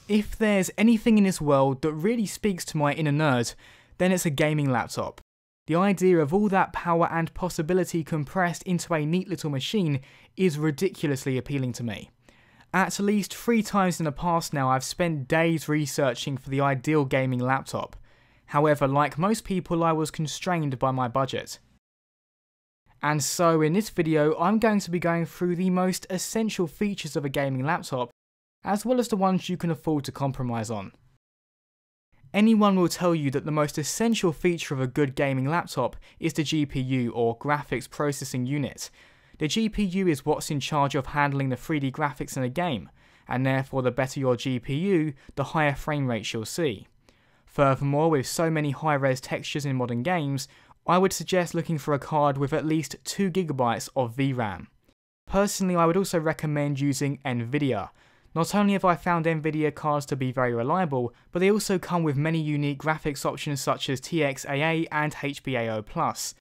If there's anything in this world that really speaks to my inner nerd, then it's a gaming laptop. The idea of all that power and possibility compressed into a neat little machine is ridiculously appealing to me. At least 3 times in the past now, I've spent days researching for the ideal gaming laptop. However, like most people, I was constrained by my budget. And so in this video, I'm going to be going through the most essential features of a gaming laptop, as well as the ones you can afford to compromise on. Anyone will tell you that the most essential feature of a good gaming laptop is the GPU, or Graphics Processing Unit. The GPU is what's in charge of handling the 3D graphics in a game, and therefore the better your GPU, the higher frame rates you'll see. Furthermore, with so many high-res textures in modern games, I would suggest looking for a card with at least 2GB of VRAM. Personally, I would also recommend using Nvidia. Not only have I found Nvidia cards to be very reliable, but they also come with many unique graphics options such as TXAA and HBAO+.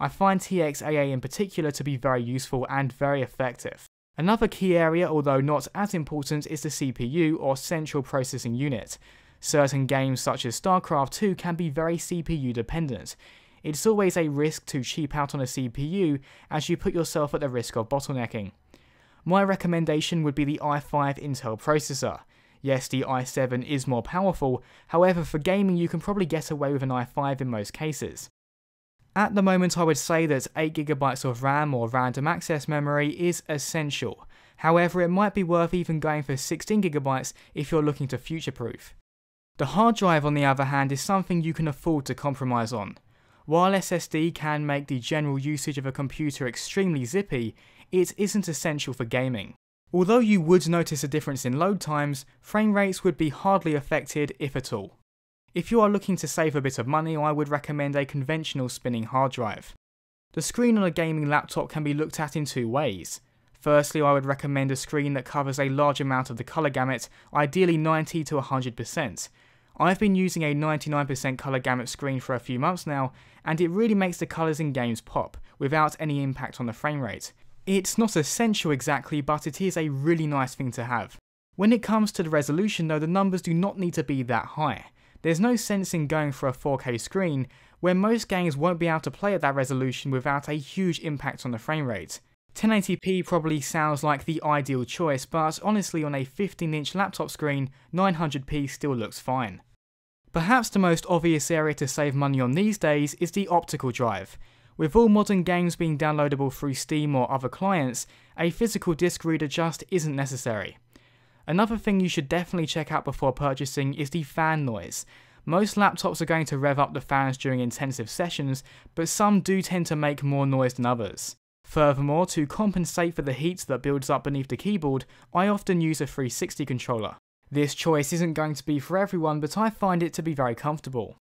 I find TXAA in particular to be very useful and very effective. Another key area, although not as important, is the CPU, or Central Processing Unit. Certain games such as StarCraft 2 can be very CPU dependent. It's always a risk to cheap out on a CPU, as you put yourself at the risk of bottlenecking. My recommendation would be the i5 Intel processor. Yes, the i7 is more powerful, however for gaming you can probably get away with an i5 in most cases. At the moment I would say that 8GB of RAM or random access memory is essential. However, it might be worth even going for 16GB if you're looking to future-proof. The hard drive on the other hand is something you can afford to compromise on. While SSD can make the general usage of a computer extremely zippy, it isn't essential for gaming. Although you would notice a difference in load times, frame rates would be hardly affected if at all. If you are looking to save a bit of money, I would recommend a conventional spinning hard drive. The screen on a gaming laptop can be looked at in 2 ways. Firstly, I would recommend a screen that covers a large amount of the colour gamut, ideally 90 to 100%. I've been using a 99% colour gamut screen for a few months now, and it really makes the colours in games pop, without any impact on the frame rate. It's not essential exactly, but it is a really nice thing to have. When it comes to the resolution though, the numbers do not need to be that high. There's no sense in going for a 4K screen, where most games won't be able to play at that resolution without a huge impact on the frame rate. 1080p probably sounds like the ideal choice, but honestly on a 15-inch laptop screen, 900p still looks fine. Perhaps the most obvious area to save money on these days is the optical drive. With all modern games being downloadable through Steam or other clients, a physical disc reader just isn't necessary. Another thing you should definitely check out before purchasing is the fan noise. Most laptops are going to rev up the fans during intensive sessions, but some do tend to make more noise than others. Furthermore, to compensate for the heat that builds up beneath the keyboard, I often use a 360 controller. This choice isn't going to be for everyone, but I find it to be very comfortable.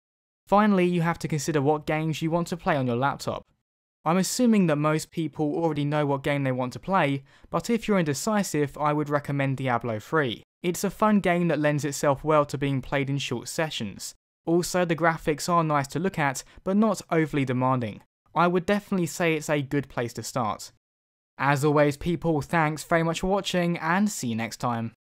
Finally, you have to consider what games you want to play on your laptop. I'm assuming that most people already know what game they want to play, but if you're indecisive, I would recommend Diablo 3. It's a fun game that lends itself well to being played in short sessions. Also, the graphics are nice to look at, but not overly demanding. I would definitely say it's a good place to start. As always people, thanks very much for watching and see you next time.